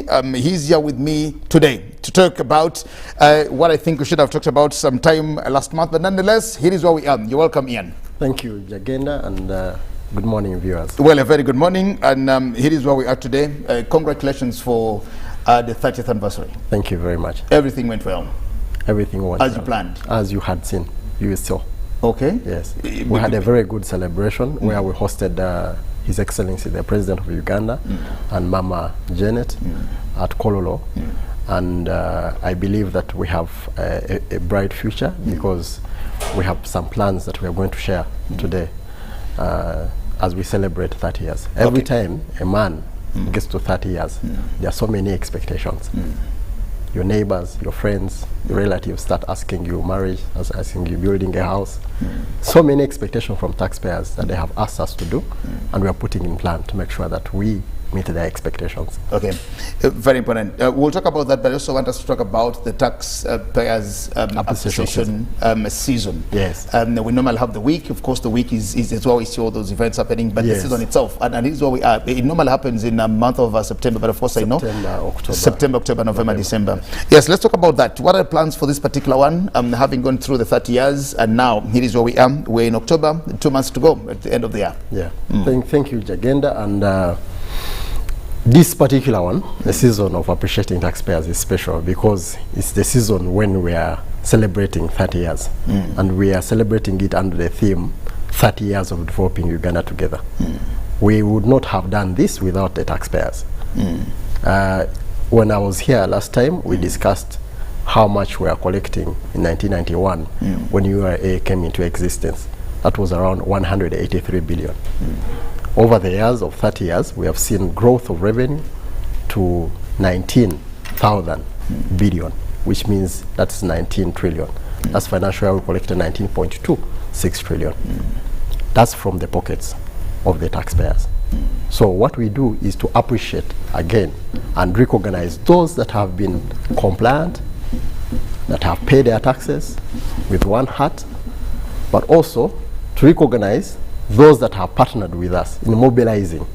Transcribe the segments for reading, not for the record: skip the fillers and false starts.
He's here with me today to talk about what I think we should have talked about sometime last month, but nonetheless, here is where we are. You're welcome, Ian. Thank you, Jagenda, and good morning, viewers. Well, a very good morning, and here is where we are today. Congratulations for the 30th anniversary. Thank you very much. Everything went well. Everything was as you planned. As you had seen, you saw. Okay. Yes. We had a very good celebration where we hosted His Excellency, the President of Uganda, and Mama Janet at Kololo. And I believe that we have a bright future because we have some plans that we are going to share today as we celebrate 30 years. Every time a man gets to 30 years, there are so many expectations. Your neighbors, your friends, your relatives start asking you marriage, asking you building a house. So many expectations from taxpayers that they have asked us to do, and we are putting in plan to make sure that we meet their expectations. Okay, very important. We'll talk about that, but I also want us to talk about the taxpayers appreciation season. Yes. We normally have the week. Of course, the week is where we see all those events happening, but the season itself, and this is where we are. It normally happens in the month of September, but of course September, October, November, December. Yes, let's talk about that. What are the plans for this particular one? Having gone through the 30 years, and now here is where we are. We're in October, 2 months to go at the end of the year. Yeah. Thank you, Jagenda, and this particular one, the season of appreciating taxpayers, is special because it's the season when we are celebrating 30 years. And we are celebrating it under the theme, 30 years of developing Uganda together. We would not have done this without the taxpayers. When I was here last time, we discussed how much we are collecting in 1991 when URA came into existence. That was around 183 billion. Over the years of 30 years, we have seen growth of revenue to 19,000 billion, which means that's 19 trillion. That's financial year we collected 19.26 trillion. That's from the pockets of the taxpayers. So what we do is to appreciate again and recognize those that have been compliant, that have paid their taxes with one heart, but also to recognize those that have partnered with us in mobilizing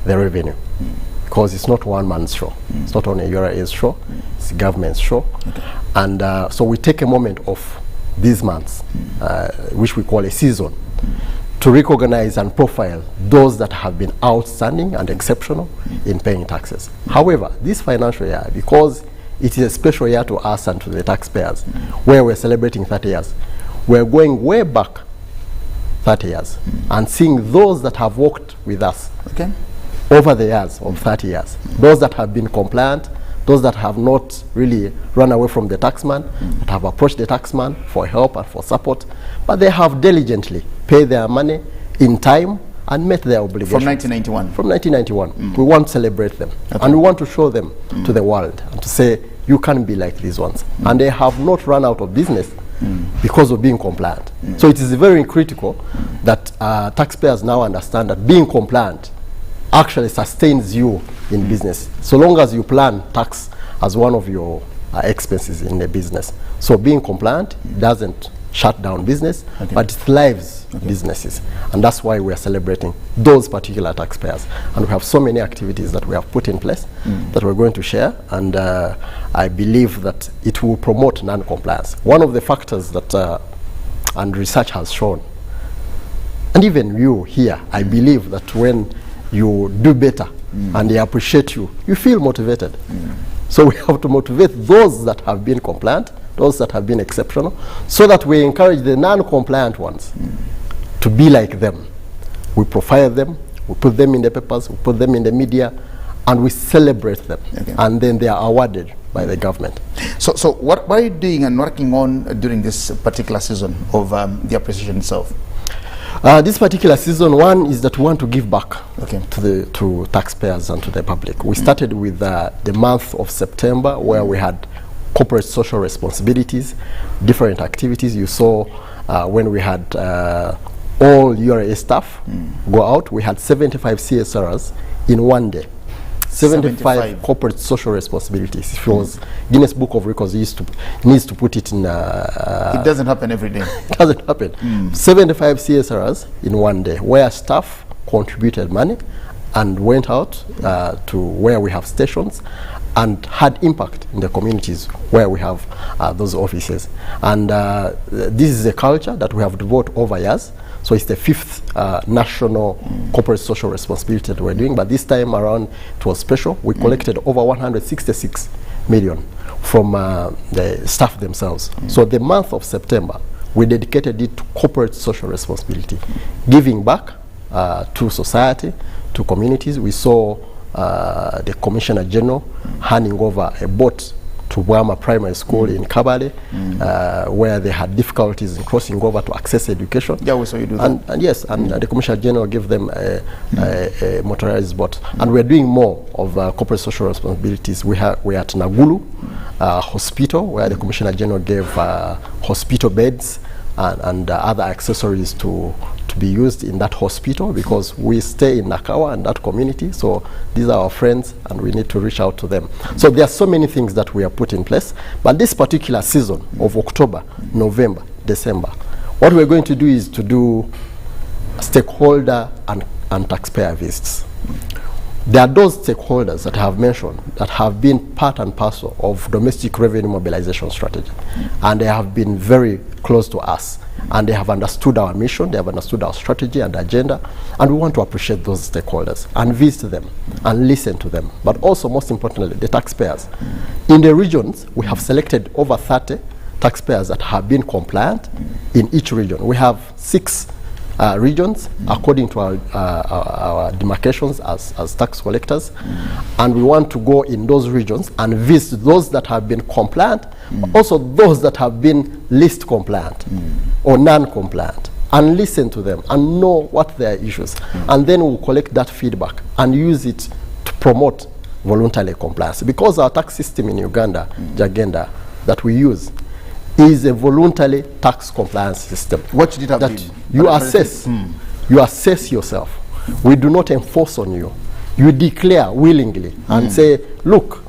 the revenue, because it's not one man's show. It's not only URA's show, it's the government's show. And so we take a moment of these months, which we call a season, to recognize and profile those that have been outstanding and exceptional in paying taxes. However, this financial year, because it is a special year to us and to the taxpayers, where we're celebrating 30 years, we're going way back 30 years and seeing those that have worked with us over the years of 30 years, those that have been compliant, those that have not really run away from the taxman, that have approached the taxman for help and for support, but they have diligently paid their money in time and met their obligations. From 1991? From 1991. We want to celebrate them, and we want to show them to the world and to say, you can be like these ones. And they have not run out of business because of being compliant. So it is very critical that taxpayers now understand that being compliant actually sustains you in business, so long as you plan tax as one of your expenses in the business. So being compliant doesn't shut down business, but it thrives businesses. And that's why we are celebrating those particular taxpayers. And we have so many activities that we have put in place that we're going to share. And I believe that it will promote non-compliance. One of the factors that, and research has shown, and even you here, I believe that when you do better and they appreciate you, you feel motivated. So we have to motivate those that have been compliant, those that have been exceptional, so that we encourage the non-compliant ones to be like them. We profile them, we put them in the papers, we put them in the media, and we celebrate them. And then they are awarded by the government. So what are you doing and working on during this particular season of the appreciation itself? This particular season, one is that we want to give back to taxpayers and to the public. We started with the month of September, where we had corporate social responsibilities, different activities. You saw when we had all URA staff go out, we had 75 CSRs in one day. 75 corporate social responsibilities. If it was Guinness Book of Records, needs to put it in. It doesn't happen every day. It doesn't happen. 75 CSRs in one day, where staff contributed money and went out to where we have stations and had impact in the communities where we have those offices. And this is a culture that we have developed over years. So it's the 5th national corporate social responsibility that we're doing, but this time around it was special. We collected over 166 million from the staff themselves. So the month of September, we dedicated it to corporate social responsibility, giving back to society, to communities. We saw the Commissioner General handing over a boat to Wama Primary School in Kabale, where they had difficulties in crossing over to access education. Yeah, we saw you do that. And yes, and the Commissioner General gave them a motorized boat. And we're doing more of corporate social responsibilities. We're at Nagulu Hospital, where the Commissioner General gave hospital beds and other accessories to be used in that hospital, because we stay in Nakawa and that community, so these are our friends and we need to reach out to them. So there are so many things that we have put in place, but this particular season of October, November, December, what we're going to do is to do stakeholder and taxpayer visits. There are those stakeholders that I have mentioned that have been part and parcel of domestic revenue mobilization strategy, and they have been very close to us, and they have understood our mission, they have understood our strategy and agenda, and we want to appreciate those stakeholders and visit them and listen to them. But also, most importantly, the taxpayers. In the regions, we have selected over 30 taxpayers that have been compliant in each region. We have 6 regions according to our demarcations as tax collectors, and we want to go in those regions and visit those that have been compliant, but also those that have been least compliant or non-compliant, and listen to them and know what their issues, and then we'll collect that feedback and use it to promote voluntary compliance, because our tax system in Uganda, Jagenda, that we use is a voluntary tax compliance system. What should it have been? You assess. You assess yourself. We do not enforce on you. You declare willingly and say, look,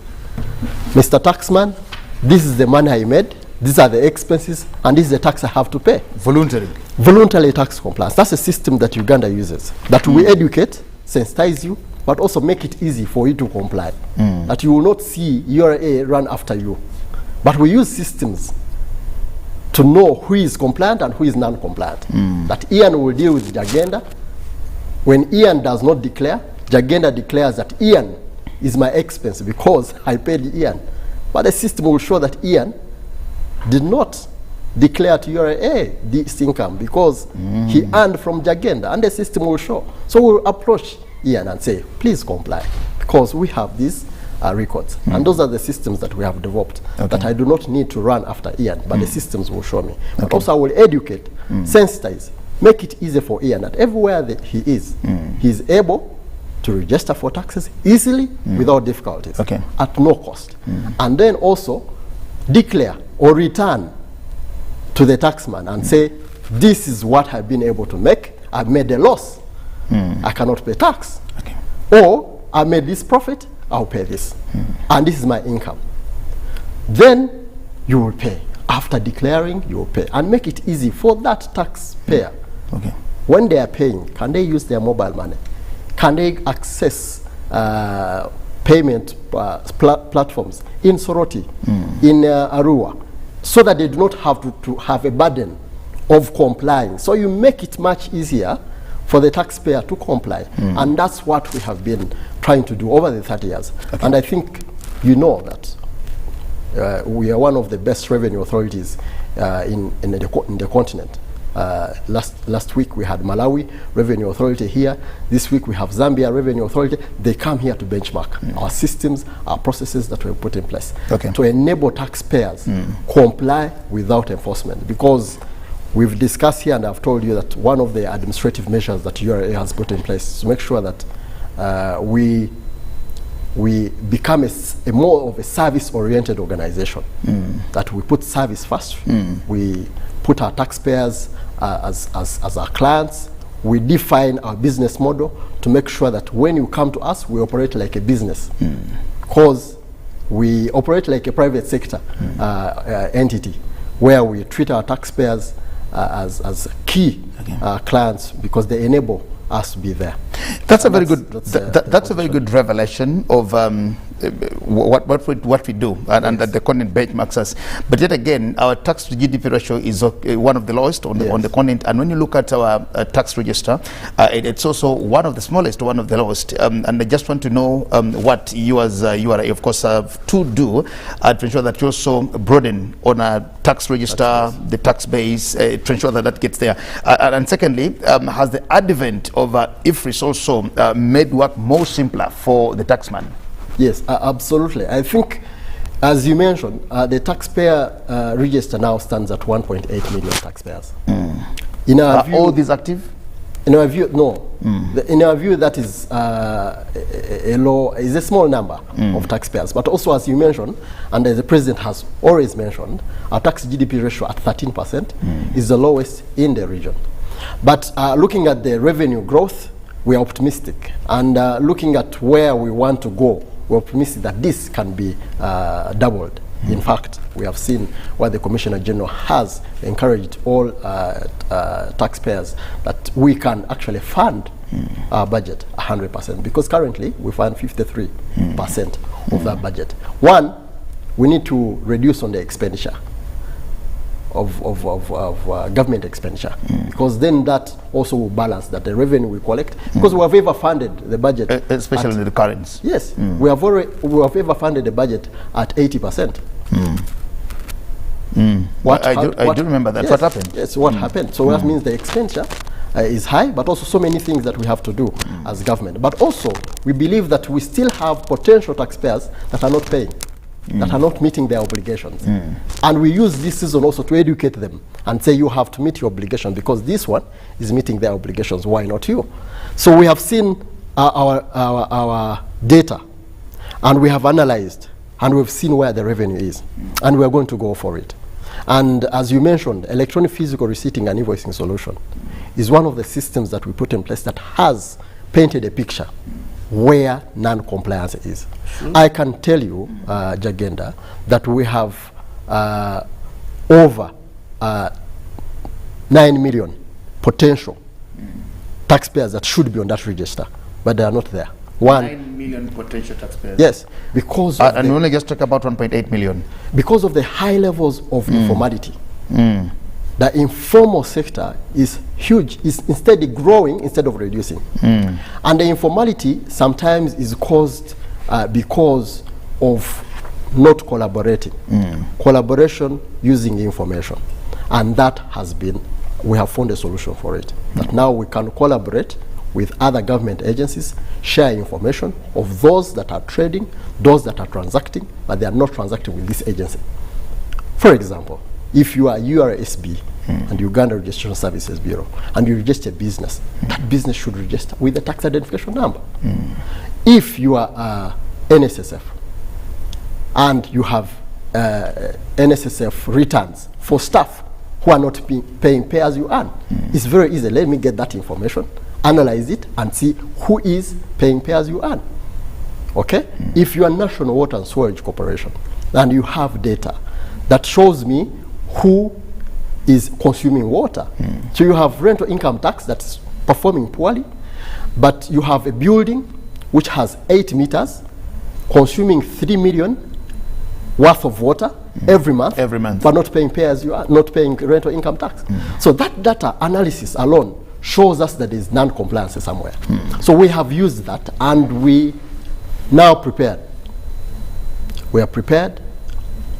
Mr. Taxman, this is the money I made, these are the expenses, and this is the tax I have to pay. Voluntary. Voluntary tax compliance. That's a system that Uganda uses, that we educate, sensitize you, but also make it easy for you to comply. That you will not see URA run after you. But we use systems to know who is compliant and who is non-compliant. That Ian will deal with Jagenda. When Ian does not declare, Jagenda declares that Ian is my expense because I paid Ian. But the system will show that Ian did not declare to URA this income because he earned from Jagenda, and the system will show. So we'll approach Ian and say, please comply, because we have these records. And those are the systems that we have developed, that I do not need to run after Ian, but the systems will show me. But also I will educate, sensitize, make it easy for Ian that everywhere that he is able to register for taxes easily without difficulties, at no cost. And then also declare or return to the taxman and say, this is what I've been able to make. I've made a loss. I cannot pay tax. Or I made this profit, I'll pay this. And this is my income. Then you will pay. After declaring, you will pay. And make it easy for that taxpayer. When they are paying, can they use their mobile money? Can they access payment platforms in Soroti, in Arua, so that they do not have to have a burden of complying? So you make it much easier for the taxpayer to comply. And that's what we have been trying to do over the 30 years. And I think you know that we are one of the best revenue authorities in the continent. Last week we had Malawi Revenue Authority here. This week we have Zambia Revenue Authority. They come here to benchmark our systems, our processes that we have put in place to enable taxpayers comply without enforcement. Because we've discussed here, and I've told you that one of the administrative measures that URA has put in place is to make sure that we become a more of a service-oriented organization, that we put service first. We put our taxpayers as our clients. We define our business model to make sure that when you come to us, we operate like a business, because we operate like a private sector entity, where we treat our taxpayers as key clients, because they enable us to be there. That's a very good. That's a very good revelation of what we do, and the continent benchmarks us. But yet again, our tax to GDP ratio is one of the lowest on the continent. And when you look at our tax register, it's also one of the smallest, one of the lowest. And I just want to know what you as URA, of course, have to do to ensure that you also broaden on our tax register, the tax base, to ensure that that gets there. And secondly, has the advent of IFRIS also made work more simpler for the taxman? Yes, absolutely. I think, as you mentioned, the taxpayer register now stands at 1.8 million taxpayers. In our view, all these active? In our view, no. In our view, that is is a small number of taxpayers. But also, as you mentioned, and as the President has always mentioned, our tax GDP ratio at 13% is the lowest in the region. But looking at the revenue growth, we are optimistic. And looking at where we want to go, we're optimistic that this can be doubled. In fact, we have seen where the Commissioner General has encouraged all taxpayers that we can actually fund our budget 100%, because currently we fund 53% of that budget. One, we need to reduce on the expenditure of government expenditure, because then that also will balance that the revenue we collect, because we have ever funded the budget, especially in the currents. Yes, we have ever funded the budget at 80%. I do remember that. Yes, what happened? Yes, what happened. So that means the expenditure is high, but also so many things that we have to do as government. But also, we believe that we still have potential taxpayers that are not paying, that are not meeting their obligations. And we use this season also to educate them and say, you have to meet your obligation, because this one is meeting their obligations. Why not you? So we have seen our data, and we have analyzed, and we've seen where the revenue is, and we're going to go for it. And as you mentioned, electronic physical receipting and invoicing solution is one of the systems that we put in place that has painted a picture where non-compliance is. I can tell you, Jagenda, that we have over 9 million potential taxpayers that should be on that register, but they are not there. 9 million potential taxpayers. Yes, because and we only just talk about 1.8 million. Because of the high levels of informality. The informal sector is huge, is instead growing instead of reducing. And the informality sometimes is caused because of not collaborating. Collaboration using information. And that has been, we have found a solution for it. That now we can collaborate with other government agencies, share information of those that are trading, those that are transacting, but they are not transacting with this agency. For example, if you are URSB and Uganda Registration Services Bureau, and you register a business, that business should register with the tax identification number. If you are NSSF and you have NSSF returns for staff who are not paying pay as you earn, it's very easy. Let me get that information, analyze it, and see who is paying pay as you earn. Okay? If you are National Water and Sewerage Corporation and you have data that shows me who is consuming water. So you have rental income tax that's performing poorly, but you have a building which has 8 meters consuming 3 million worth of water every month, but not paying pay as you are, not paying rental income tax. So that data analysis alone shows us that there is non-compliance somewhere. So we have used that, and we now prepared. We are prepared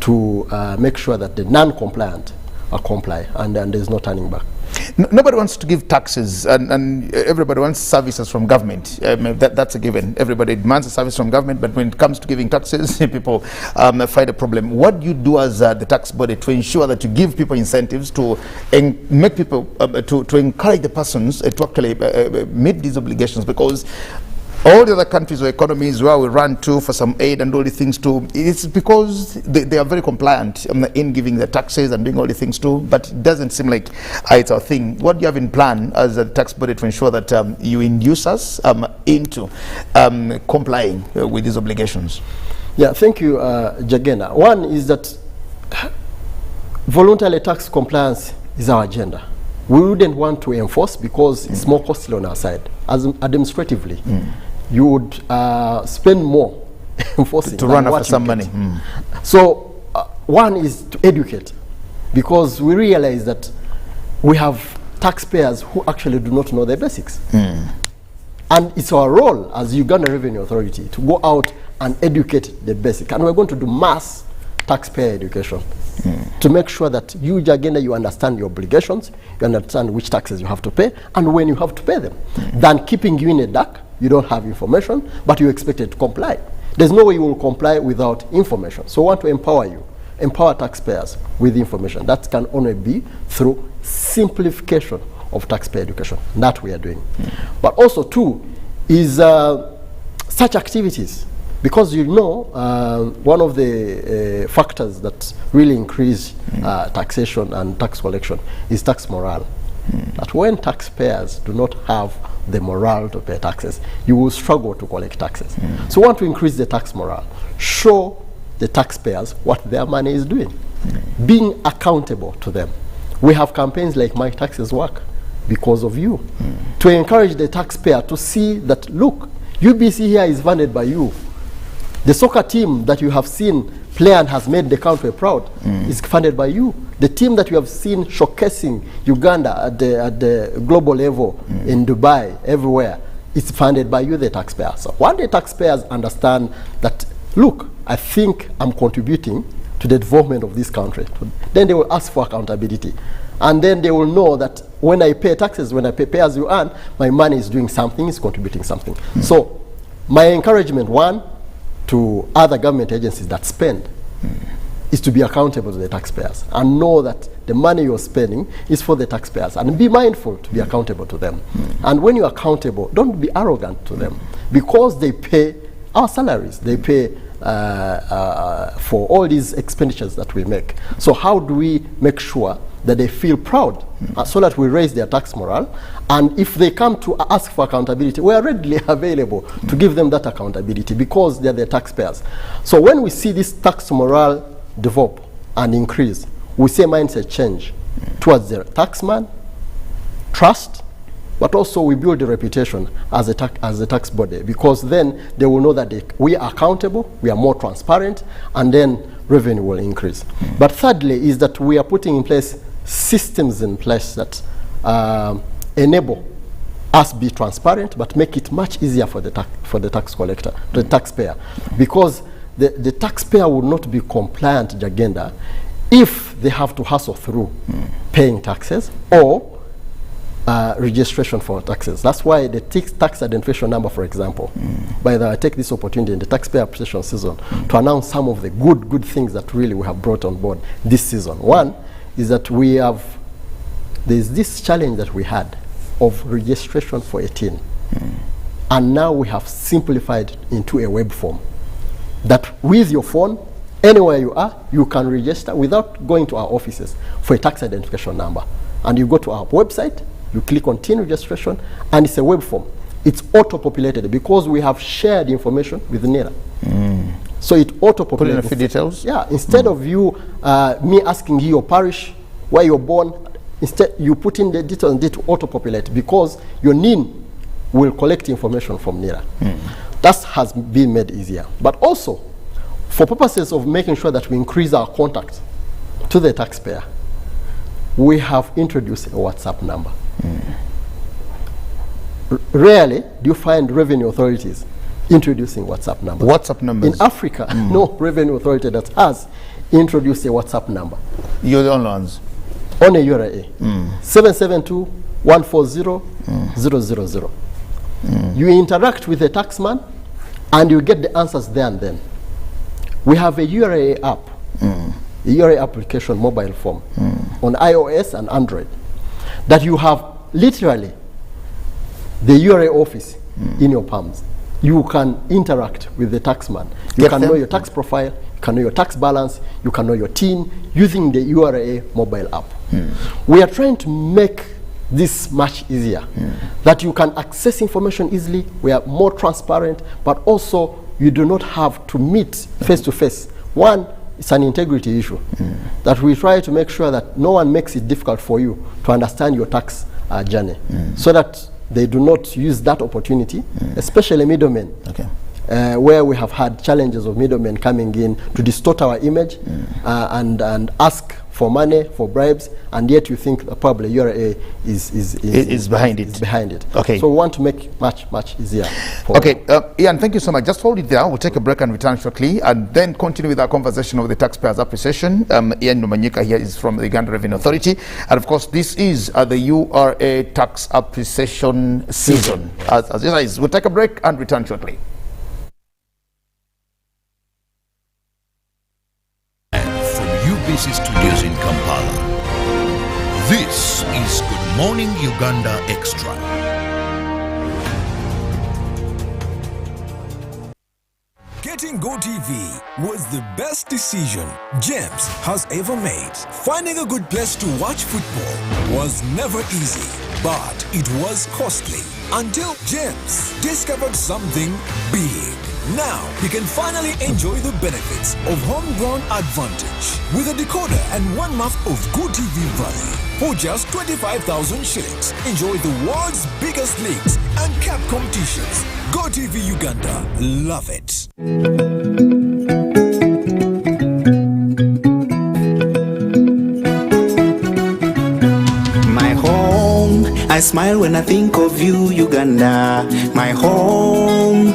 to make sure that the non-compliant are comply, and there's no turning back. Nobody wants to give taxes, and everybody wants services from government. That's a given. Everybody demands a service from government, but when it comes to giving taxes, people find a problem. What do you do as the tax body to ensure that you give people incentives to make people, to encourage the persons to actually meet these obligations? Because all the other countries or economies where we run to for some aid and all these things too, it's because they are very compliant in giving the taxes and doing all these things too, but it doesn't seem like it's our thing. What do you have in plan as a tax body to ensure that you induce us into complying with these obligations? Yeah, thank you, Jagena. One is that voluntary tax compliance is our agenda. We wouldn't want to enforce because it's more costly on our side. As administratively, you would spend more enforcing. To run after some money. So one is to educate, because we realize that we have taxpayers who actually do not know the basics. And it's our role as Uganda Revenue Authority to go out and educate the basic. And we're going to do mass taxpayer education to make sure that you, Uganda, you understand your obligations, you understand which taxes you have to pay, and when you have to pay them. Than keeping you in a dark, you don't have information, but you're expected to comply. There's no way you will comply without information. So we want to empower you, empower taxpayers with information. That can only be through simplification of taxpayer education. That we are doing. But also, too, is such activities. Because you know, one of the factors that really increase taxation and tax collection is tax morale. That when taxpayers do not have the morale to pay taxes, you will struggle to collect taxes. So we want to increase the tax morale, show the taxpayers what their money is doing, being accountable to them. We have campaigns like My Taxes Work because of you, to encourage the taxpayer to see that, look, UBC here is funded by you. The soccer team that you have seen play and has made the country proud is funded by you. The team that you have seen showcasing Uganda at the global level in Dubai, everywhere, is funded by you, the taxpayer. So when the taxpayers understand that, look, I think I'm contributing to the development of this country, then they will ask for accountability. And then they will know that when I pay taxes, when I pay as you earn, my money is doing something, is contributing something. So my encouragement, one, to other government agencies that spend is to be accountable to the taxpayers and know that the money you're spending is for the taxpayers, and be mindful to be accountable to them. And when you're accountable, don't be arrogant to them, because they pay our salaries, they pay for all these expenditures that we make. So how do we make sure that they feel proud, so that we raise their tax morale? And if they come to ask for accountability, we are readily available to give them that accountability, because they're the taxpayers. So when we see this tax morale develop and increase, we see a mindset change towards the taxman, trust, but also we build a reputation as a tax body, because then they will know that we are accountable, we are more transparent, and then revenue will increase. But thirdly is that we are putting in place systems in place that enable us be transparent, but make it much easier for the tax collector, the taxpayer, because the taxpayer will not be compliant, Uganda, if they have to hustle through paying taxes or registration for taxes. That's why the tax identification number, for example, by the way, I take this opportunity in the taxpayer appreciation season to announce some of the good things that really we have brought on board this season. One is that there's this challenge that we had of registration for 18. And now we have simplified into a web form that with your phone, anywhere you are, you can register without going to our offices for a tax identification number. And you go to our website, you click on teen registration, and it's a web form. It's auto-populated because we have shared information with NIRA. So it auto-populates. Put in a few details? Yeah, instead of you, me asking you your parish, where you're born, instead you put in the details and it auto-populate, because your NIN will collect information from NIRA. That has been made easier. But also, for purposes of making sure that we increase our contact to the taxpayer, we have introduced a WhatsApp number. Rarely do you find revenue authorities introducing WhatsApp numbers. WhatsApp numbers? In Africa, no revenue authority that has introduced a WhatsApp number. You're the only ones? On a URA. 772-140-000. You interact with the taxman and you get the answers there and then. We have a URA app, a URA application mobile form on iOS and Android, that you have literally the URA office in your palms. You can interact with the taxman. You can know your tax profile, you can know your tax balance, you can know your TIN using the URA mobile app. We are trying to make this much easier, that you can access information easily, we are more transparent, but also you do not have to meet face to face. One, it's an integrity issue, that we try to make sure that no one makes it difficult for you to understand your tax journey, so that they do not use that opportunity, especially middlemen, where we have had challenges of middlemen coming in to distort our image and ask for money, for bribes, and yet you think probably URA is behind it. Okay. So we want to make much easier. Okay, Ian, thank you so much. Just hold it there. We'll take a break and return shortly, and then continue with our conversation of the taxpayers' appreciation. Ian Numanyika here is from the Uganda Revenue Authority, and of course, this is the URA tax appreciation season. As is, we'll take a break and return shortly. UBC Studios in Kampala. This is Good Morning Uganda Extra. Getting GoTV was the best decision James has ever made. Finding a good place to watch football was never easy, but it was costly until James discovered something big. Now he can finally enjoy the benefits of homegrown advantage with a decoder and 1 month of GoTV value. For just 25,000 shillings, enjoy the world's biggest leagues and cap competitions. GoTV Uganda, love it. My home, I smile when I think of you, Uganda. My home.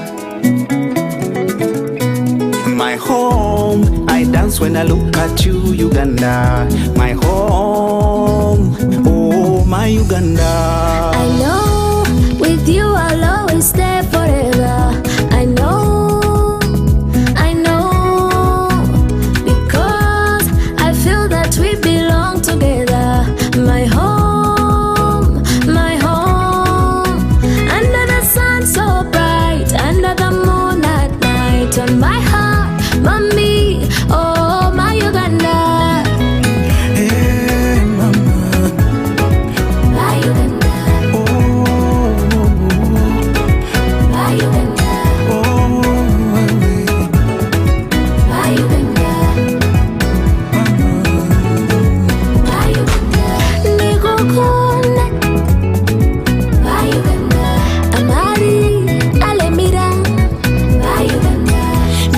My home, I dance when I look at you, Uganda. My home, oh my Uganda. I know, with you I'll always stay forever. I know, because I feel that we belong together. My home, under the sun so bright, under the moon at night, on my heart. Mommy, oh my Uganda. Hey mama, My Uganda. oh, My Uganda. oh, My Uganda. My Uganda. Nikukunda. My Uganda. Amari alemira. My Uganda.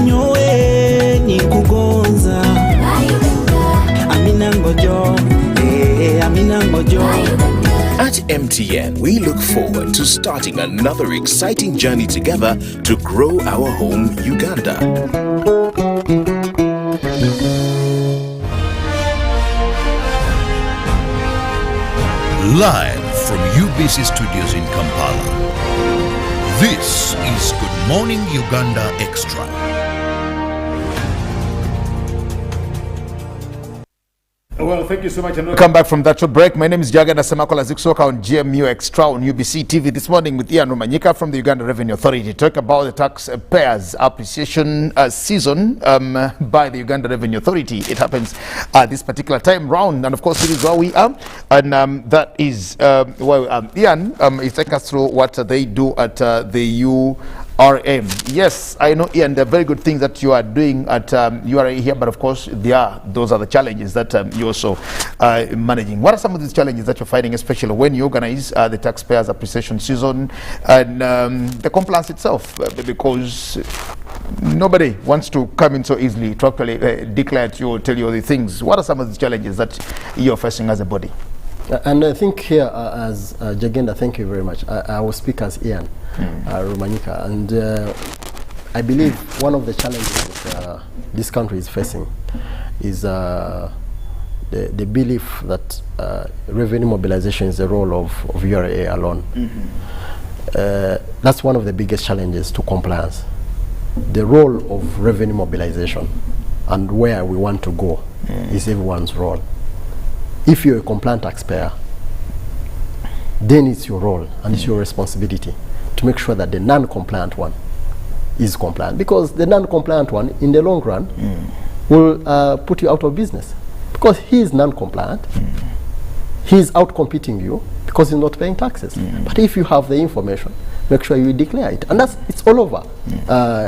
nyoe nikugonza. My Uganda. Amina ngojo, Amina ngojo. My Uganda. At MTN, we look forward to starting another exciting journey together to grow our home, Uganda. Live from UBC Studios in Kampala. This is Good Morning Uganda Extra. Well, thank you so much. Come back from that short break. My name is Jagana Semakola Ziksoka on GMU Extra on UBC TV this morning with Ian Numanyika from the Uganda Revenue Authority. Talk about the taxpayers' appreciation season by the Uganda Revenue Authority. It happens this particular time round, and of course, it is where we are, and that is Ian is taking us through what they do at the URM. Yes, I know, Ian, there are very good things that you are doing at URA here, but of course, those are the challenges that you also managing. What are some of these challenges that you're finding, especially when you organize the taxpayers' appreciation season and the compliance itself? Because nobody wants to come in so easily to actually declare to you or tell you the things. What are some of these challenges that you're facing as a body? And I think here, as Jagenda, thank you very much. I will speak as Ian Rumanyika, and I believe one of the challenges that this country is facing is the belief that revenue mobilization is the role of URA alone. That's one of the biggest challenges to compliance. The role of revenue mobilization and where we want to go is everyone's role. If you're a compliant taxpayer, then it's your role and it's your responsibility to make sure that the non-compliant one is compliant, because the non-compliant one in the long run will put you out of business, because he is non-compliant. He's out competing you because he's not paying taxes. But if you have the information, make sure you declare it, and it's all over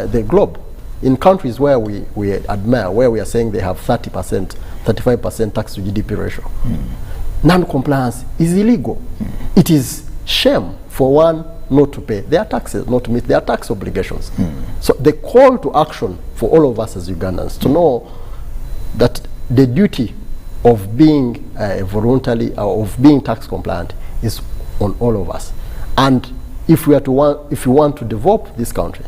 the globe. In countries where we admire, where we are saying they have 30%, 35% tax to GDP ratio, non-compliance is illegal. It is shame for one not to pay their taxes, not to meet their tax obligations. So the call to action for all of us as Ugandans to know that the duty of being voluntary or of being tax compliant is on all of us. And if we want to develop this country,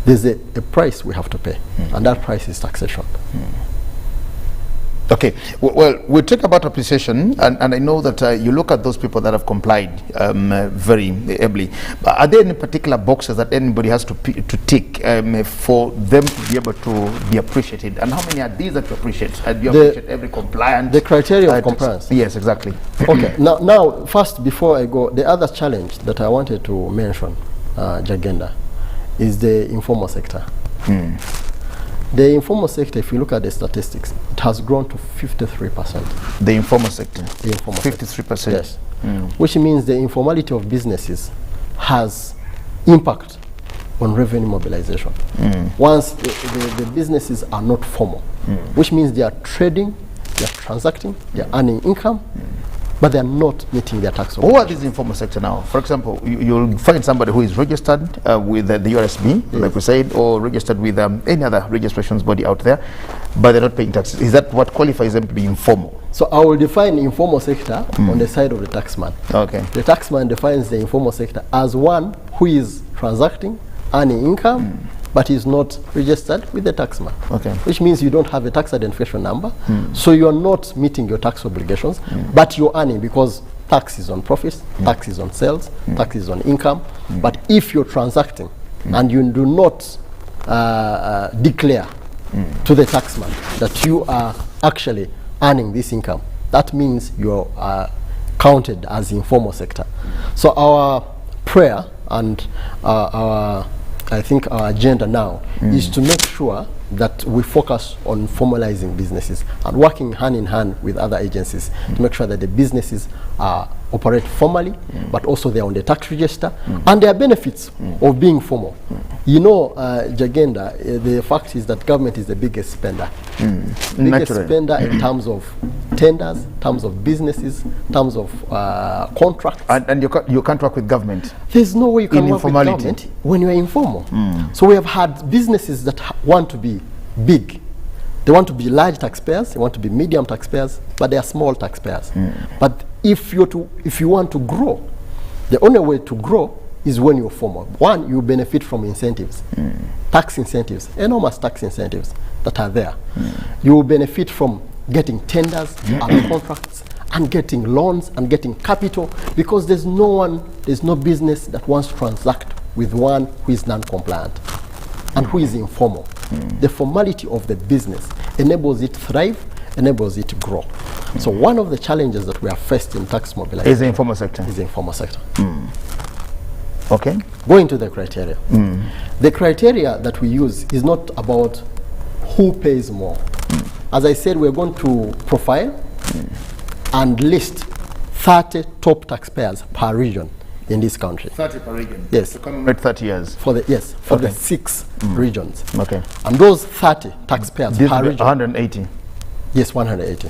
there's a price we have to pay, and that price is taxation. Okay, well, we'll talk about appreciation, and I know that you look at those people that have complied very ably. But are there any particular boxes that anybody has to tick for them to be able to be appreciated? And how many are these that you appreciate? Do you appreciate every compliant? The criteria of compliance? Yes, exactly. Okay, now, first, before I go, the other challenge that I wanted to mention, Jagenda, is the informal sector. The informal sector, if you look at the statistics, it has grown to 53%. The informal sector? The informal 53%? Sector. Yes. Which means the informality of businesses has impact on revenue mobilization. Once the businesses are not formal, which means they are trading, they are transacting, they are earning income, but they are not meeting their tax obligations. Who are these informal sector now? For example, you'll find somebody who is registered with the URSB, like we said, or registered with any other registrations body out there, but they're not paying taxes. Is that what qualifies them to be informal? So I will define informal sector on the side of the taxman. Okay. The taxman defines the informal sector as one who is transacting, earning income, but is not registered with the taxman. Okay. Which means you don't have a tax identification number, so you're not meeting your tax obligations, but you're earning because tax is on profits, tax is on sales, tax is on income. But if you're transacting and you do not declare to the taxman that you are actually earning this income, that means you're counted as informal sector. So our prayer and I think our agenda now is to make sure that we focus on formalizing businesses and working hand in hand with other agencies to make sure that the businesses operate formally, but also they're on the tax register, and there are benefits of being formal. You know, Jagenda, the fact is that government is the biggest spender. Biggest spender in terms of tenders, in terms of businesses, in terms of contracts. And you can't work with government? There's no way you can work with government when you're informal. So we have had businesses that want to be big. They want to be large taxpayers, they want to be medium taxpayers, but they are small taxpayers. But if you want to grow, the only way to grow is when you're formal. One, you benefit from incentives, tax incentives, enormous tax incentives that are there. You will benefit from getting tenders and contracts and getting loans and getting capital, because there's no business that wants to transact with one who is non-compliant and who is informal. The formality of the business enables it to thrive, enables it to grow. So one of the challenges that we are faced in tax mobilization is the informal sector. Is the informal sector. Okay. Going to the criteria. The criteria that we use is not about who pays more. As I said, we're going to profile and list 30 top taxpayers per region in this country. 30 per region? Yes. To commemorate 30 years? For the 6 regions. Okay. And those 30 taxpayers per region. 180? Yes, 180.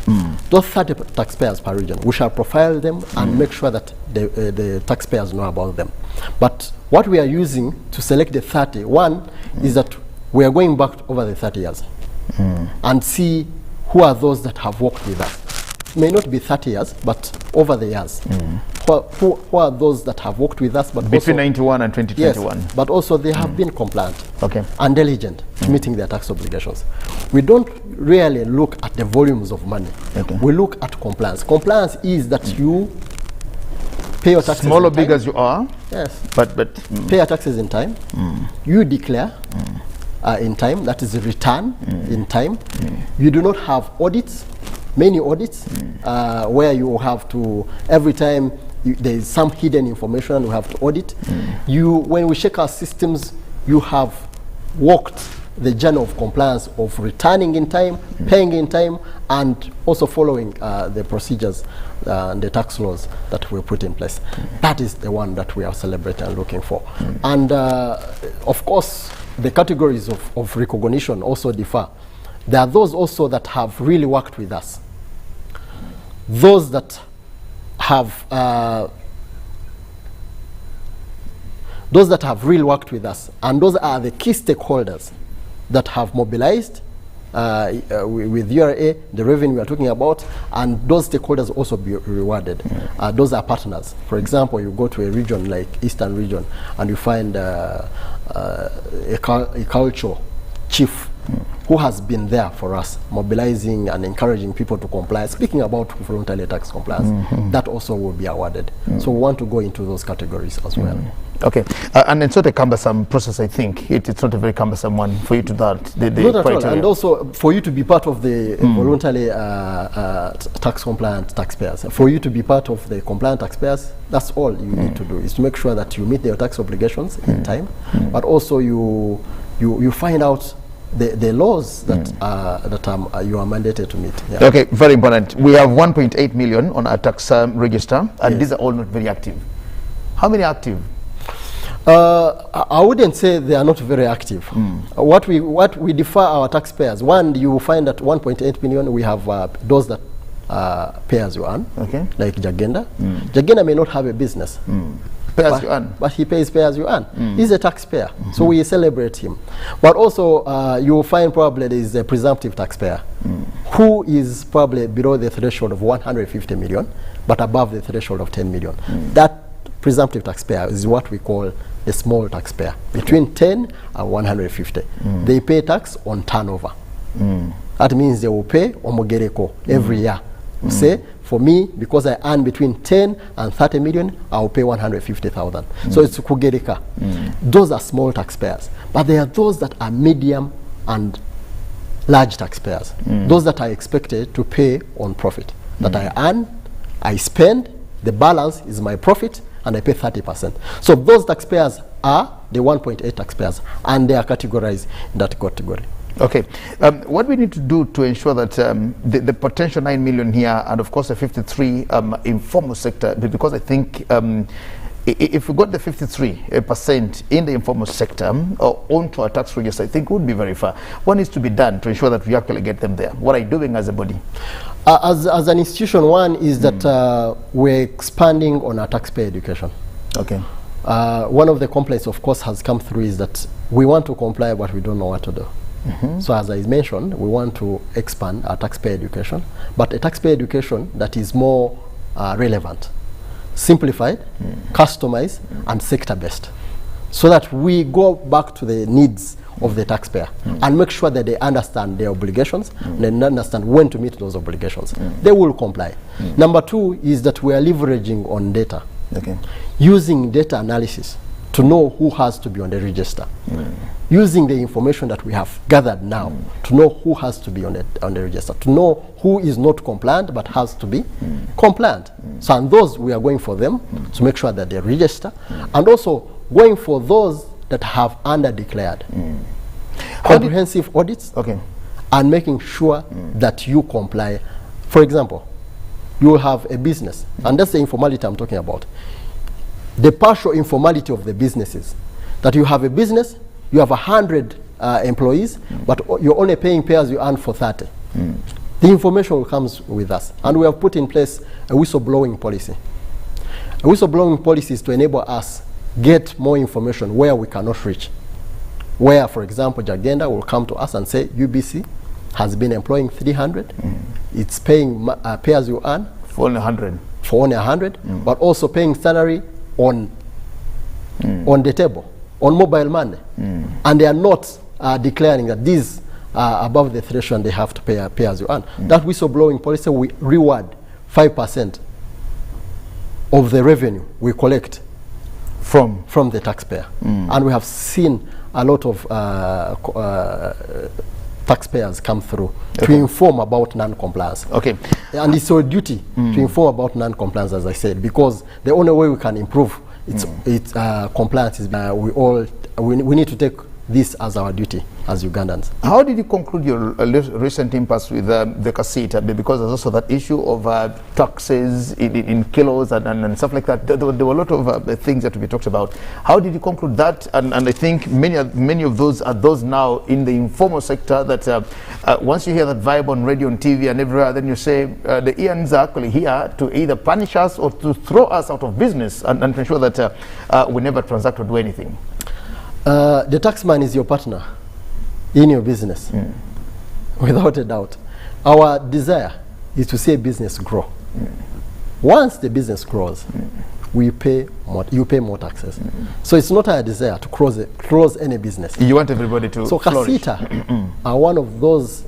Those 30 taxpayers per region, we shall profile them and make sure that the taxpayers know about them. But what we are using to select the 30, one is that we are going back over the 30 years and see who are those that have worked with us. It may not be 30 years, but over the years. Who are those that have worked with us? But between 91 and 2021. Yes, but also they have been compliant and diligent to meeting their tax obligations. We don't really look at the volumes of money. We look at compliance. Compliance is that you pay your taxes small or big as you are. Yes. But pay your taxes in time. You declare in time. That is a return in time. You do not have audits. Many audits where you have to, every time there is some hidden information, we have to audit. When we check our systems, you have walked the journey of compliance of returning in time, paying in time, and also following the procedures and the tax laws that we put in place. That is the one that we are celebrating and looking for. And of course, the categories of recognition also differ. There are those also that have really worked with us. Those that have those that have really worked with us, and those are the key stakeholders that have mobilized with URA, the revenue we are talking about, and those stakeholders also be rewarded. Those are partners. For example, you go to a region like Eastern region, and you find a culture chief who has been there for us, mobilizing and encouraging people to comply. Speaking about voluntary tax compliance, that also will be awarded. So we want to go into those categories as well. Okay, and it's not a cumbersome process, I think. It's not a very cumbersome one for you to that. Not at all. And also for you to be part of the voluntary tax compliant taxpayers, for you to be part of the compliant taxpayers, that's all you need to do, is to make sure that you meet your tax obligations in time, but also you find out the laws that you are mandated to meet. Yeah. Okay, very important. We have 1.8 million on our tax register, and these are all not very active. How many are active? I wouldn't say they are not very active. What we defer our taxpayers, one, you will find that 1.8 million, we have those that pay as you earn, like Jagenda. Jagenda may not have a business, pay as you earn, but he pays pay as you earn. He's a taxpayer, so we celebrate him. But also you will find probably there is a presumptive taxpayer who is probably below the threshold of 150 million, but above the threshold of 10 million. That presumptive taxpayer is what we call a small taxpayer, between 10 and 150. They pay tax on turnover. That means they will pay omogereko every year. Say, for me, because I earn between 10 and 30 million, I will pay 150,000. So it's kugereka. Those are small taxpayers. But there are those that are medium and large taxpayers. Those that are expected to pay on profit. That I earn, I spend, the balance is my profit, and I pay 30%. So those taxpayers are the 1.8 taxpayers, and they are categorized in that category. Okay, what we need to do to ensure that the potential 9 million here, and of course the 53 informal sector, because I think if we got the 53% in the informal sector onto our tax register, I think would be very far. What needs to be done to ensure that we actually get them there? What are you doing as a body? As an institution, one is that we're expanding on our taxpayer education. Okay. One of the complaints, of course, has come through is that we want to comply, but we don't know what to do. So as I mentioned, we want to expand our taxpayer education, but a taxpayer education that is more relevant, simplified, customized, and sector-based, so that we go back to the needs of the taxpayer and make sure that they understand their obligations and they understand when to meet those obligations. They will comply. Number two is that we are leveraging on data, using data analysis to know who has to be on the register, using the information that we have gathered now to know who has to be on the register, to know who is not compliant but has to be compliant. So, and those we are going for them to make sure that they register, and also going for those that have under-declared comprehensive audits, and making sure that you comply. For example, you will have a business, and that's the informality I'm talking about. The partial informality of the businesses, that you have a business, you have 100 employees, but you're only paying pay as you earn for 30. The information comes with us, and we have put in place a whistleblowing policy. A whistleblowing policy is to enable us get more information where we cannot reach. Where, for example, Jagenda will come to us and say, UBC has been employing 300, it's paying pay as you earn for only 100, but also paying salary on the table, on mobile money, and they are not declaring that these are above the threshold, they have to pay as you earn. That whistleblowing policy, we reward 5% of the revenue we collect from the taxpayer, and we have seen a lot of taxpayers come through to inform about non-compliance. And it's our duty to inform about non-compliance, as I said, because the only way we can improve its compliance is we need to take this as our duty as Ugandans. How did you conclude your recent impasse with the Kasita? Because there's also that issue of taxes in kilos and stuff like that. There were a lot of things that we talked about. How did you conclude that? And I think many of those are those now in the informal sector that once you hear that vibe on radio and TV and everywhere, then you say the Ians are actually here to either punish us or to throw us out of business and to ensure that we never transact or do anything. The taxman is your partner in your business, without a doubt. Our desire is to see a business grow. Once the business grows, you pay more taxes. So it's not our desire to close any business. You want everybody to So flourish. Kasita are one of those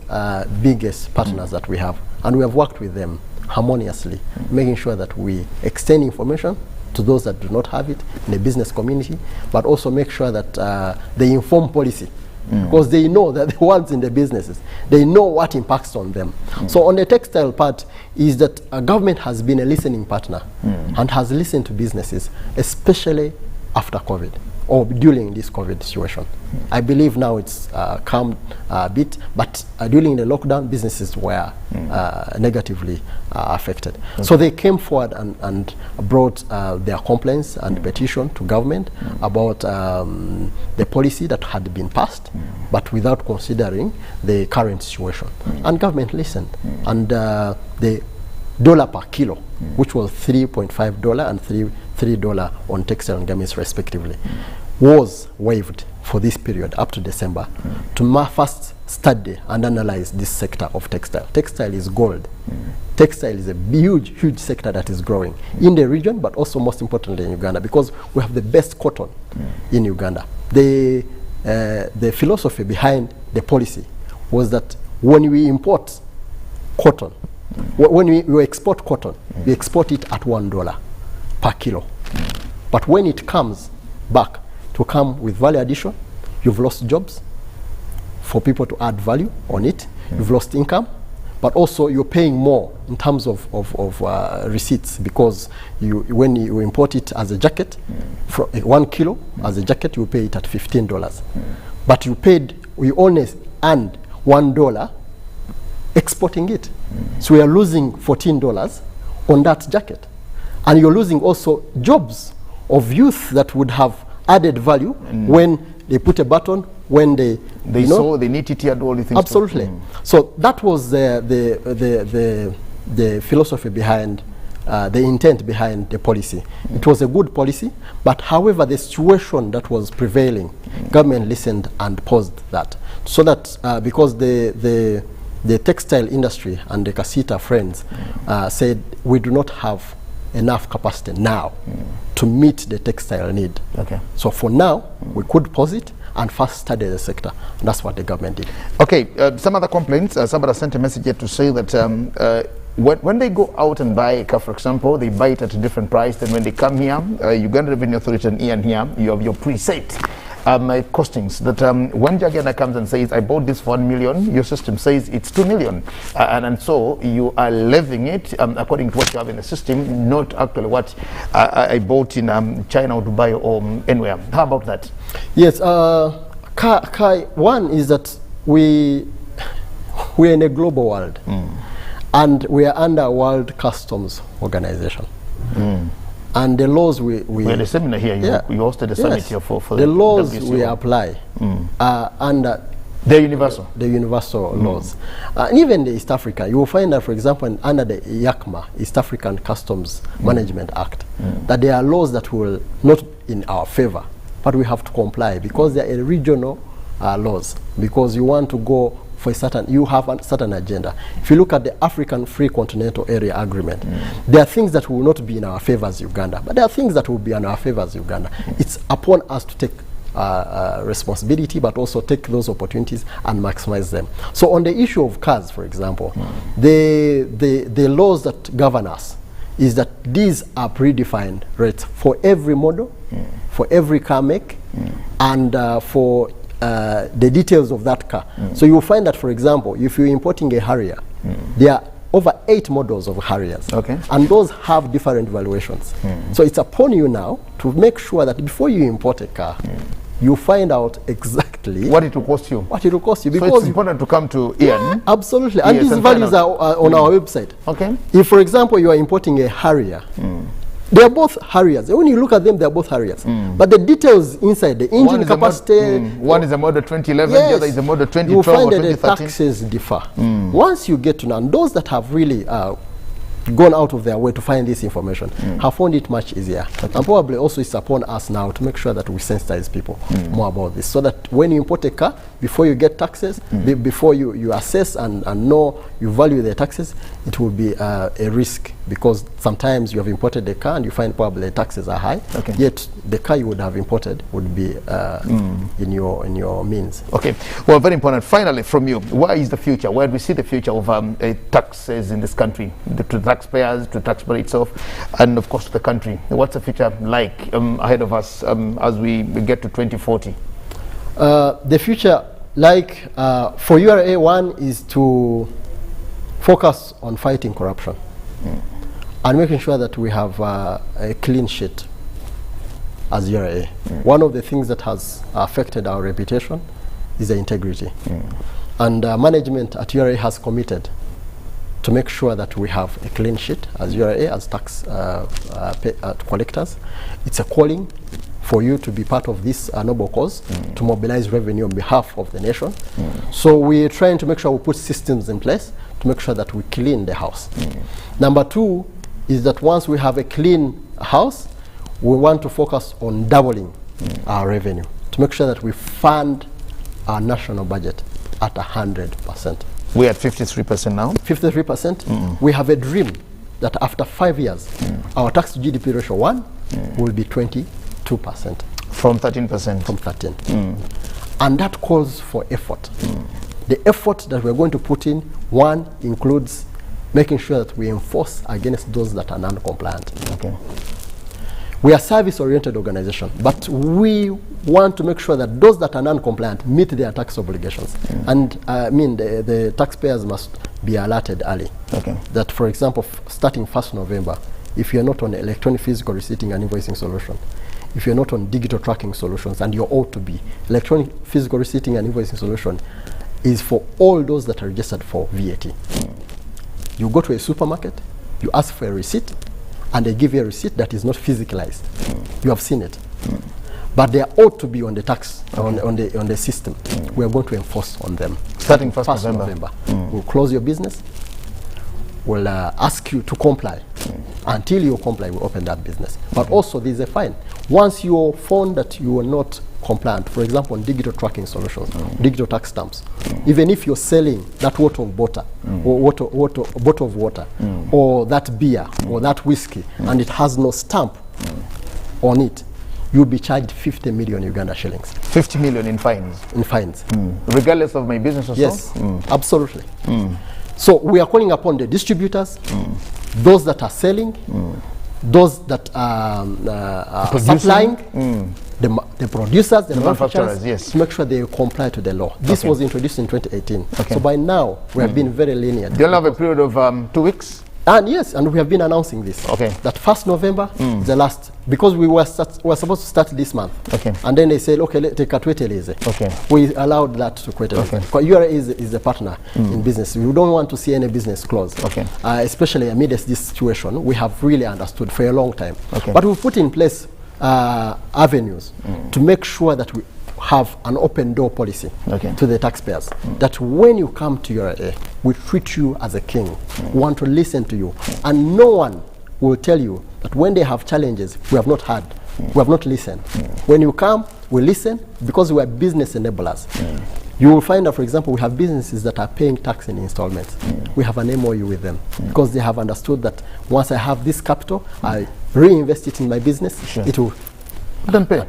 biggest partners that we have, and we have worked with them harmoniously, making sure that we extend information to those that do not have it in the business community, but also make sure that they inform policy, because they know that the ones in the businesses, they know what impacts on them. So on the textile part is that a government has been a listening partner and has listened to businesses, especially after COVID or during this COVID situation. I believe now it's calmed a bit, but during the lockdown, businesses were negatively affected. So they came forward and brought their complaints and petition to government about the policy that had been passed, but without considering the current situation. And government listened. And the dollar per kilo, which was $3.5 and $3 on textile and garments respectively, was waived for this period up to December to first study and analyze this sector of textile. Textile is gold. Textile is a huge sector that is growing in the region, but also most importantly in Uganda, because we have the best cotton in Uganda. The philosophy behind the policy was that when we import cotton, when we export cotton, we export it at $1 per kilo. But when it comes back to come with value addition, you've lost jobs for people to add value on it. You've lost income, but also you're paying more in terms of receipts, because when you import it as a jacket, for 1 kilo as a jacket, you pay it at $15. But we only earned $1 exporting it. So we are losing $14 on that jacket. And you're losing also jobs of youth that would have added value when they put a button, when they saw, they knit it, all the things. Absolutely. So that was the philosophy behind, the intent behind the policy. It was a good policy, but however the situation that was prevailing, government listened and paused that. So that because the textile industry and the Kasita friends said we do not have enough capacity now to meet the textile need. Okay. So for now, we could pause it and first study the sector. And that's what the government did. Okay, some other complaints. Somebody sent a message here to say that when they go out and buy a car, for example, they buy it at a different price than when they come here. Uganda Revenue Authority and Ian here, you have your preset costings that when Jagana comes and says, I bought this for $1 million, your system says it's $2 million. And so you are levying it according to what you have in the system, not actually what I bought in China or Dubai or anywhere. How about that? Yes, one is that we're in a global world and we are under World Customs Organization. And the laws we had a seminar here. You hosted a summit here for the laws WCO. We apply are under the universal laws. And even the East Africa, you will find that, for example, under the IACMA, East African Customs Management Act, that there are laws that will not in our favor, but we have to comply because they are regional laws. Because you want to go for a certain, you have a certain agenda. If you look at the African Free Continental Area Agreement, there are things that will not be in our favor as Uganda, but there are things that will be in our favor as Uganda. It's upon us to take responsibility, but also take those opportunities and maximize them. So on the issue of cars, for example, the laws that govern us is that these are predefined rates for every model, for every car make, and for the details of that car. So you will find that, for example, if you're importing a Harrier, there are over 8 models of Harriers. Okay. And those have different valuations. So it's upon you now to make sure that before you import a car, you find out exactly what it will cost you. What it will cost you. So because it's important to come to Ian. Absolutely. And Yes, these and values find are on our website. Okay. If, for example, you are importing a Harrier, they are both Harriers. When you look at them, they are both Harriers. But the details inside, the engine capacity... One is a model 2011, yes, the other is a model 2012 you will find or that the 2013. taxes differ. Once you get to know, and those that have really gone out of their way to find this information have found it much easier. And probably also it's upon us now to make sure that we sensitize people more about this, so that when you import a car, before you get taxes, before you assess and know, you value the taxes, it will be a risk, because sometimes you have imported a car and you find probably the taxes are high, yet the car you would have imported would be in your means. Okay, well, very important. Finally, from you, where is the future? Where do we see the future of taxes in this country, to the taxpayers, to taxpayer itself, and of course to the country? What's the future like ahead of us as we get to 2040? The future, like for URA, one is to focus on fighting corruption and making sure that we have a clean sheet as URA. One of the things that has affected our reputation is the integrity. And management at URA has committed to make sure that we have a clean sheet as URA, as tax collectors. It's a calling for you to be part of this noble cause, to mobilize revenue on behalf of the nation. So we're trying to make sure we put systems in place to make sure that we clean the house. Number two is that once we have a clean house, we want to focus on doubling our revenue to make sure that we fund our national budget at 100%. We're at 53% now. 53%. We have a dream that after 5 years, our tax to GDP ratio will be 22%. From 13%. From 13. And that calls for effort. The effort that we're going to put in, one, includes making sure that we enforce against those that are non-compliant. Okay. We are a service-oriented organization, but we want to make sure that those that are non-compliant meet their tax obligations. And I mean, the taxpayers must be alerted early. Okay. That, for example, starting 1st November, if you're not on electronic physical receipting and invoicing solution, if you're not on digital tracking solutions, and you're ought to be, electronic physical receipting and invoicing solution is for all those that are registered for VAT. You go to a supermarket, you ask for a receipt, and they give you a receipt that is not physicalized. You have seen it. But they ought to be on the tax, on the system. We are going to enforce on them. Starting 1st November. We'll close your business. We'll ask you to comply. Until you comply, we open that business. But also, there's a fine. Once you're found that you are not compliant, for example, on digital tracking solutions, digital tax stamps, even if you're selling that bottle of water, or bottle of water, or that beer, or that whiskey, and it has no stamp on it, you'll be charged 50 million Uganda shillings. 50 million in fines? In fines. Regardless of my business or yes, so? Absolutely. So we are calling upon the distributors, those that are selling, those that are supplying, the producers, the manufacturers, yes, to make sure they comply to the law. This was introduced in 2018. So by now, we have been very lenient. Do you have a period of 2 weeks? And yes, and we have been announcing this. Okay. That 1st November, the last, because we were supposed to start this month. Okay. And then they said, okay, let's take a Twiteleze. Okay. We allowed that to quit. Okay. Because URA is a partner in business. We don't want to see any business close. Okay. Especially amidst this situation, we have really understood for a long time. Okay. But we've put in place avenues to make sure that we have an open door policy to the taxpayers, that when you come to URA, we treat you as a king. We want to listen to you, and no one will tell you that when they have challenges, we have not heard, we have not listened. When you come, we listen, because we are business enablers. You will find that, for example, we have businesses that are paying tax in installments. We have an MOU with them because they have understood that once I have this capital, I reinvest it in my business, it will then pay.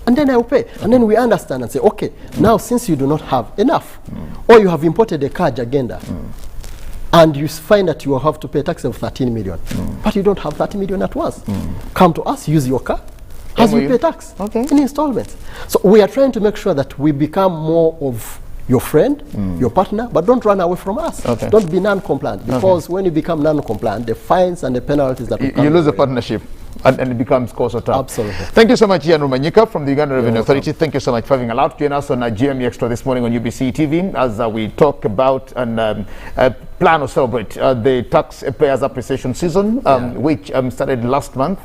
And then I will pay. And then we understand and say, okay, now since you do not have enough, or you have imported a car agenda, and you find that you will have to pay tax of 13 million, but you don't have 30 million at once, come to us, use your car, as you pay tax in installments. So we are trying to make sure that we become more of your friend, your partner, but don't run away from us. Don't be non-compliant, because when you become non-compliant, the fines and the penalties that you lose the partnership. and it becomes course of tough. Absolutely. Thank you so much, Ian Rumanyika from the Uganda Revenue welcome. Authority. Thank you so much for having allowed to join us on GME Extra this morning on UBC TV as we talk about and plan or celebrate the taxpayers appreciation season, which started last month,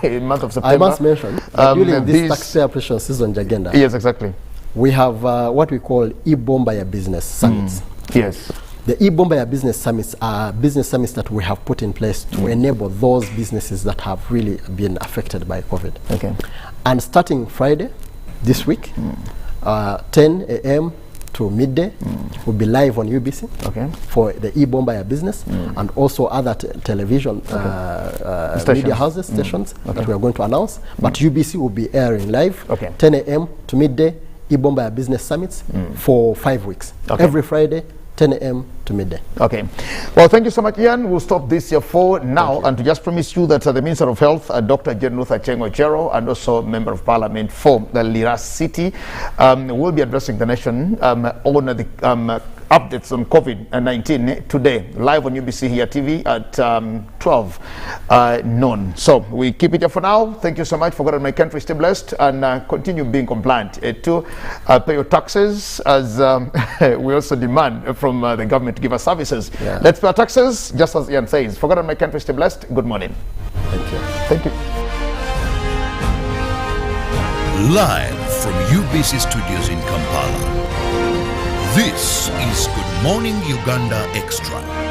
in month of September. I must mention that during this taxpayer appreciation season, Jagenda, yes, exactly, we have what we call e-Bomba Business Summits. Yes. The e-Bomba Business Summits are business summits that we have put in place to enable those businesses that have really been affected by COVID. Okay. And starting Friday, this week, 10 a.m. to midday, will be live on UBC for the e-Bomba Business and also other television media houses, stations that we are going to announce. But UBC will be airing live 10 a.m. to midday e-Bomba Business Summits for 5 weeks. Every Friday, 10 a.m. to midday. Okay. Well, thank you so much, Ian. We'll stop this here for now, and to just promise you that the Minister of Health, Dr. Jane Luther Chengo Chero, and also Member of Parliament for the Lira City, will be addressing the nation on the updates on COVID-19 today, live on UBC here TV at 12 noon. So we keep it here for now. Thank you so much. For God and my country, stay blessed and continue being compliant to pay your taxes, as we also demand from the government to give us services. Let's pay our taxes, just as Ian says. For God and my country, stay blessed. Good morning. Thank you. Thank you. Live from UBC Studios in Kampala. This is Good Morning Uganda Extra.